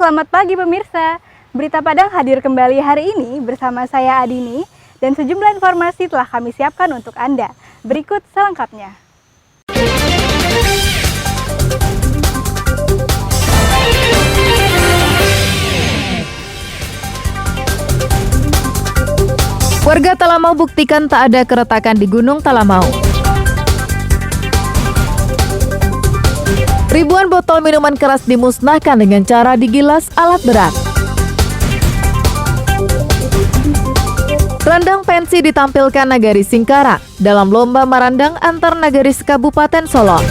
selamat pagi pemirsa. Berita Padang hadir kembali hari ini bersama saya Adini dan sejumlah informasi telah kami siapkan untuk Anda. Berikut selengkapnya. Warga Talamau buktikan tak ada keretakan di Gunung Talamau. Ribuan botol minuman keras dimusnahkan dengan cara digilas alat berat. Randang pensi ditampilkan Nagari Singkarak dalam lomba marandang antar nagaris Kabupaten Solok.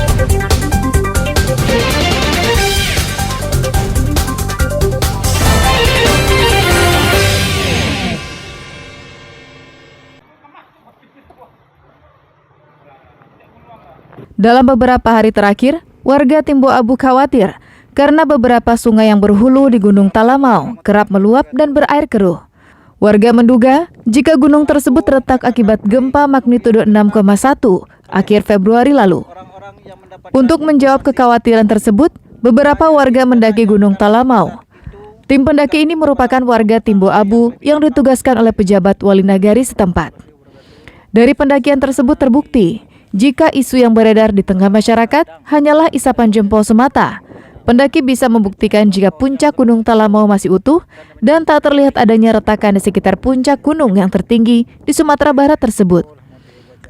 Dalam beberapa hari terakhir, warga Timbo Abu khawatir karena beberapa sungai yang berhulu di Gunung Talamau kerap meluap dan berair keruh. Warga menduga jika gunung tersebut terletak akibat gempa magnitudo 6,1 akhir Februari lalu. Untuk menjawab kekhawatiran tersebut, beberapa warga mendaki Gunung Talamau. Tim pendaki ini merupakan warga Timbo Abu yang ditugaskan oleh pejabat wali nagari setempat. Dari pendakian tersebut terbukti jika isu yang beredar di tengah masyarakat hanyalah isapan jempol semata. Pendaki bisa membuktikan jika puncak Gunung Talamau masih utuh dan tak terlihat adanya retakan di sekitar puncak gunung yang tertinggi di Sumatera Barat tersebut.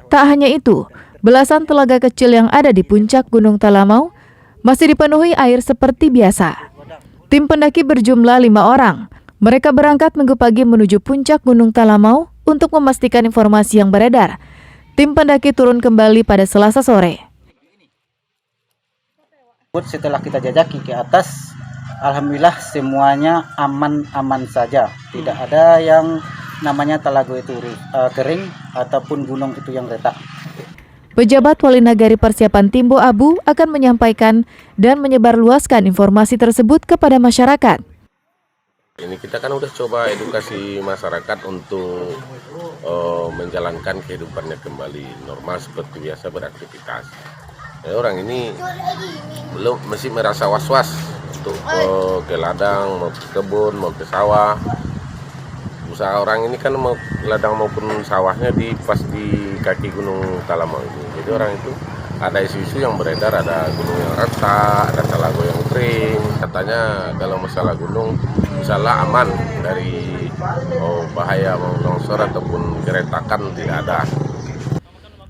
Tak hanya itu, belasan telaga kecil yang ada di puncak Gunung Talamau masih dipenuhi air seperti biasa. Tim pendaki berjumlah 5 orang. Mereka berangkat Minggu pagi menuju puncak Gunung Talamau untuk memastikan informasi yang beredar. Tim pendaki turun kembali pada Selasa sore. Setelah kita jajaki ke atas, alhamdulillah semuanya aman-aman saja. Tidak ada yang namanya talago itu kering ataupun gunung itu yang retak. Pejabat Wali Nagari Persiapan Timbo Abu akan menyampaikan dan menyebarluaskan informasi tersebut kepada masyarakat. Ini kita kan udah coba edukasi masyarakat untuk menjalankan kehidupannya kembali normal seperti biasa beraktivitas. Orang ini masih merasa was-was untuk ke ladang, mau ke kebun, mau ke sawah. Usaha orang ini kan mau ladang maupun sawahnya pas di kaki Gunung Talamau ini. Jadi orang itu ada isu-isu yang beredar, ada gunung yang retak, ada talago yang kering. Katanya kalau masalah gunung, misalnya aman dari bahaya mau longsor ataupun keretakan tidak ada.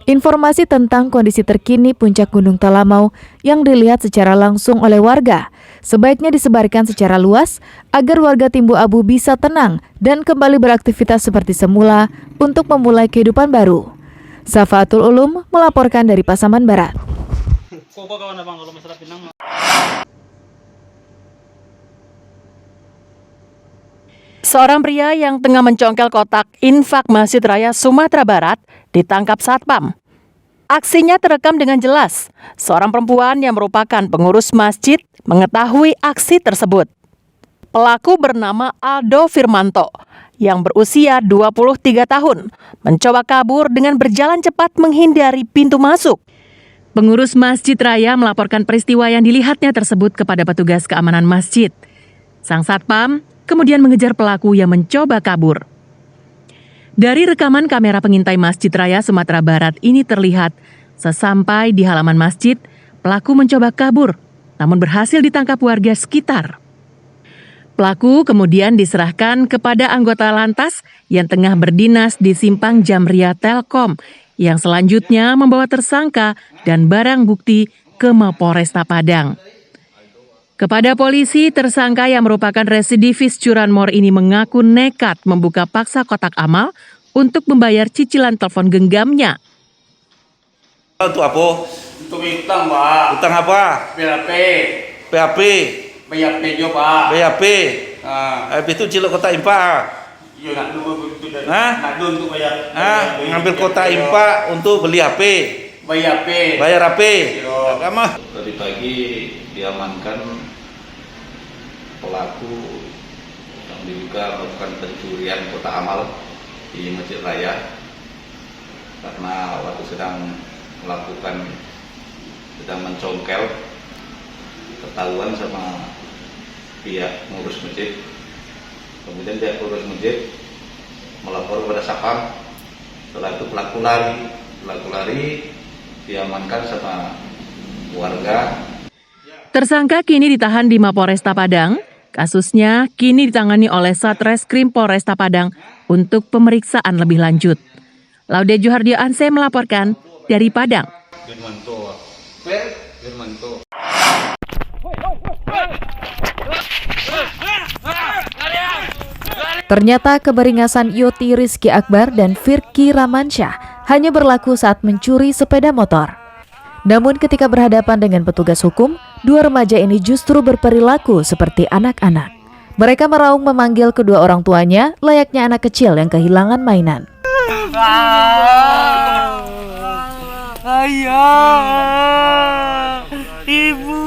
Informasi tentang kondisi terkini puncak Gunung Talamau yang dilihat secara langsung oleh warga sebaiknya disebarkan secara luas agar warga Timbo Abu bisa tenang dan kembali beraktivitas seperti semula untuk memulai kehidupan baru. Safatul Ulum melaporkan dari Pasaman Barat. Seorang pria yang tengah mencongkel kotak infak Masjid Raya Sumatera Barat ditangkap Satpam. Aksinya terekam dengan jelas. Seorang perempuan yang merupakan pengurus masjid mengetahui aksi tersebut. Pelaku bernama Aldo Firmanto yang berusia 23 tahun mencoba kabur dengan berjalan cepat menghindari pintu masuk. Pengurus Masjid Raya melaporkan peristiwa yang dilihatnya tersebut kepada petugas keamanan masjid. Sang Satpam kemudian mengejar pelaku yang mencoba kabur. Dari rekaman kamera pengintai Masjid Raya Sumatera Barat ini terlihat sesampai di halaman masjid, pelaku mencoba kabur, namun berhasil ditangkap warga sekitar. Pelaku kemudian diserahkan kepada anggota lantas yang tengah berdinas di Simpang Jamria Telkom, yang selanjutnya membawa tersangka dan barang bukti ke Mapolresta Padang. Kepada polisi, tersangka yang merupakan residivis curanmor ini mengaku nekat membuka paksa kotak amal untuk membayar cicilan telepon genggamnya. Untuk apa? Untuk utang, Pak. Utang apa? BAP. PAP. BAP juga, Pak. BAP. Habis itu cilok kotak impak. Iya, nak dulu untuk Hah? untuk bayar. Ngambil kotak impak untuk beli HP. BAP. Bayar HP. Kamu? Tadi pagi diamankan pelaku yang diduga melakukan pencurian kotak amal di Masjid Raya karena waktu sedang mencongkel ketahuan sama pihak pengurus masjid. Kemudian pihak pengurus masjid melapor kepada Satpam. Setelah itu pelaku lari diamankan sama warga. Tersangka kini ditahan di Mapolresta Padang. Kasusnya kini ditangani oleh Satreskrim Polresta Padang untuk pemeriksaan lebih lanjut. Laude Juhardio Anse melaporkan dari Padang. Ternyata keberingasan Yoti Rizky Akbar dan Firky Ramansyah hanya berlaku saat mencuri sepeda motor. Namun ketika berhadapan dengan petugas hukum, dua remaja ini justru berperilaku seperti anak-anak. Mereka meraung memanggil kedua orang tuanya layaknya anak kecil yang kehilangan mainan. Ayah, ibu,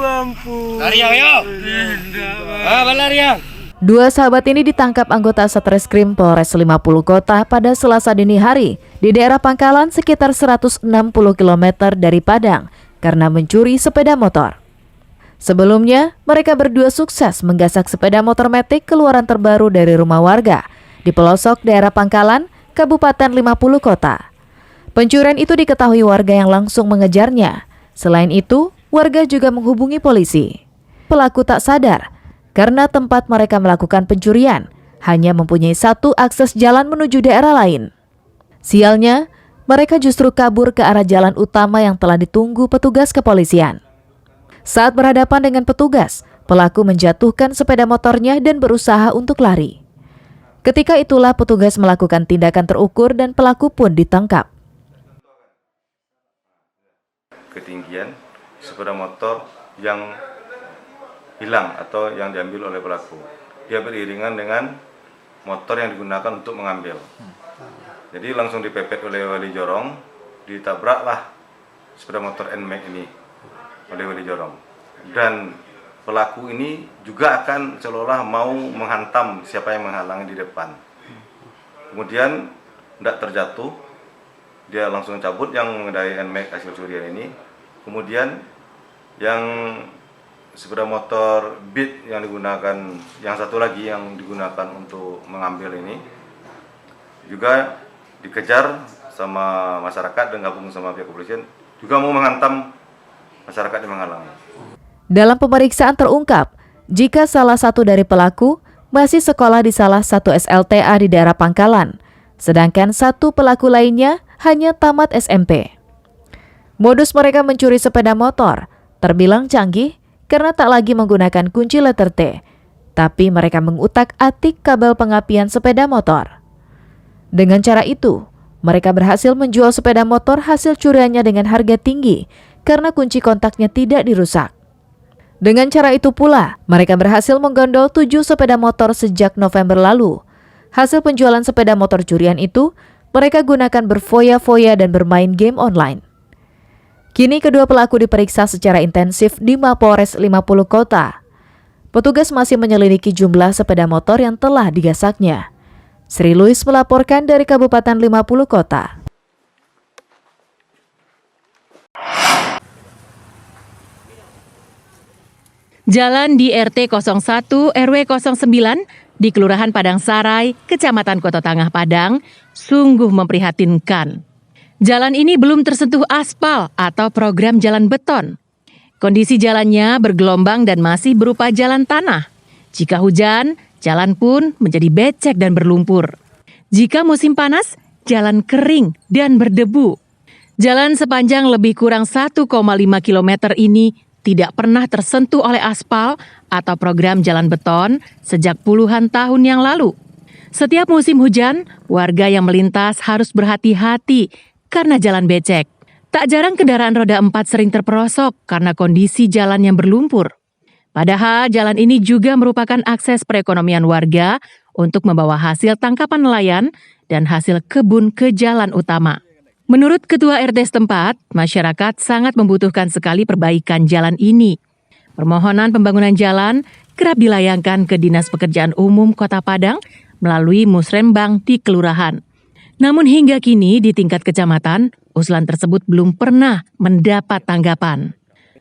ampun. Lari ayo. Lari. Dua sahabat ini ditangkap anggota Satreskrim Polres 50 Kota pada Selasa dini hari di daerah Pangkalan sekitar 160 km dari Padang karena mencuri sepeda motor. Sebelumnya, mereka berdua sukses menggasak sepeda motor metik keluaran terbaru dari rumah warga di pelosok daerah Pangkalan, Kabupaten 50 Kota. Pencurian itu diketahui warga yang langsung mengejarnya. Selain itu, warga juga menghubungi polisi. Pelaku tak sadar karena tempat mereka melakukan pencurian hanya mempunyai satu akses jalan menuju daerah lain. Sialnya, mereka justru kabur ke arah jalan utama yang telah ditunggu petugas kepolisian. Saat berhadapan dengan petugas, pelaku menjatuhkan sepeda motornya dan berusaha untuk lari. Ketika itulah petugas melakukan tindakan terukur dan pelaku pun ditangkap. Ketinggian sepeda motor yang hilang atau yang diambil oleh pelaku. Dia beriringan dengan motor yang digunakan untuk mengambil. Jadi langsung dipepet oleh Wali Jorong, ditabraklah sepeda motor NMAX ini oleh Wali Jorong. Dan pelaku ini juga akan seolah-olah mau menghantam siapa yang menghalangi di depan. Kemudian tidak terjatuh, dia langsung cabut yang mengendarai NMAX hasil curian ini. Kemudian yang sepeda motor Beat yang digunakan, yang satu lagi yang digunakan untuk mengambil ini juga dikejar sama masyarakat dan gabung sama pihak kepolisian, juga mau menghantam masyarakat yang menghalangi. Dalam pemeriksaan terungkap, jika salah satu dari pelaku masih sekolah di salah satu SLTA di daerah Pangkalan, sedangkan satu pelaku lainnya hanya tamat SMP. Modus mereka mencuri sepeda motor terbilang canggih karena tak lagi menggunakan kunci letter T, tapi mereka mengutak-atik kabel pengapian sepeda motor. Dengan cara itu, mereka berhasil menjual sepeda motor hasil curiannya dengan harga tinggi karena kunci kontaknya tidak dirusak. Dengan cara itu pula, mereka berhasil menggondol 7 sepeda motor sejak November lalu. Hasil penjualan sepeda motor curian itu, mereka gunakan berfoya-foya dan bermain game online. Kini kedua pelaku diperiksa secara intensif di Mapolres 50 Kota. Petugas masih menyelidiki jumlah sepeda motor yang telah digasaknya. Sri Louis melaporkan dari Kabupaten 50 Kota. Jalan di RT 01 RW 09 di Kelurahan Padang Sarai, Kecamatan Kota Tangah Padang, sungguh memprihatinkan. Jalan ini belum tersentuh aspal atau program jalan beton. Kondisi jalannya bergelombang dan masih berupa jalan tanah. Jika hujan, jalan pun menjadi becek dan berlumpur. Jika musim panas, jalan kering dan berdebu. Jalan sepanjang lebih kurang 1,5 km ini tidak pernah tersentuh oleh aspal atau program jalan beton sejak puluhan tahun yang lalu. Setiap musim hujan, warga yang melintas harus berhati-hati karena jalan becek. Tak jarang kendaraan roda 4 sering terperosok karena kondisi jalan yang berlumpur. Padahal jalan ini juga merupakan akses perekonomian warga untuk membawa hasil tangkapan nelayan dan hasil kebun ke jalan utama. Menurut Ketua RT setempat, masyarakat sangat membutuhkan sekali perbaikan jalan ini. Permohonan pembangunan jalan kerap dilayangkan ke Dinas Pekerjaan Umum Kota Padang melalui musrembang di kelurahan. Namun hingga kini di tingkat kecamatan, usulan tersebut belum pernah mendapat tanggapan.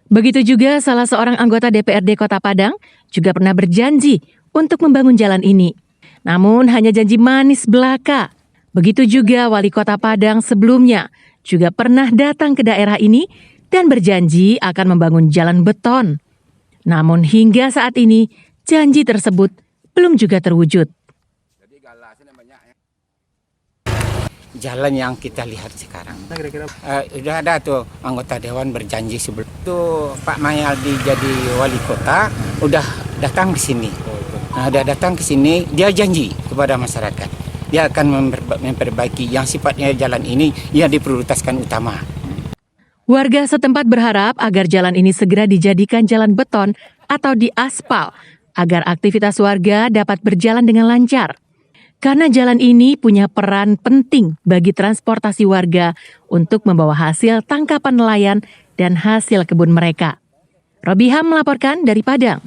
Begitu juga salah seorang anggota DPRD Kota Padang juga pernah berjanji untuk membangun jalan ini. Namun hanya janji manis belaka. Begitu juga Wali Kota Padang sebelumnya juga pernah datang ke daerah ini dan berjanji akan membangun jalan beton. Namun hingga saat ini janji tersebut belum juga terwujud. Jalan yang kita lihat sekarang, sudah ada tuh anggota dewan berjanji sebelum itu Pak Mayaldi jadi wali kota, udah datang ke sini, dia janji kepada masyarakat, dia akan memperbaiki yang sifatnya jalan ini yang diprioritaskan utama. Warga setempat berharap agar jalan ini segera dijadikan jalan beton atau diaspal agar aktivitas warga dapat berjalan dengan lancar. Karena jalan ini punya peran penting bagi transportasi warga untuk membawa hasil tangkapan nelayan dan hasil kebun mereka. Robiham melaporkan dari Padang.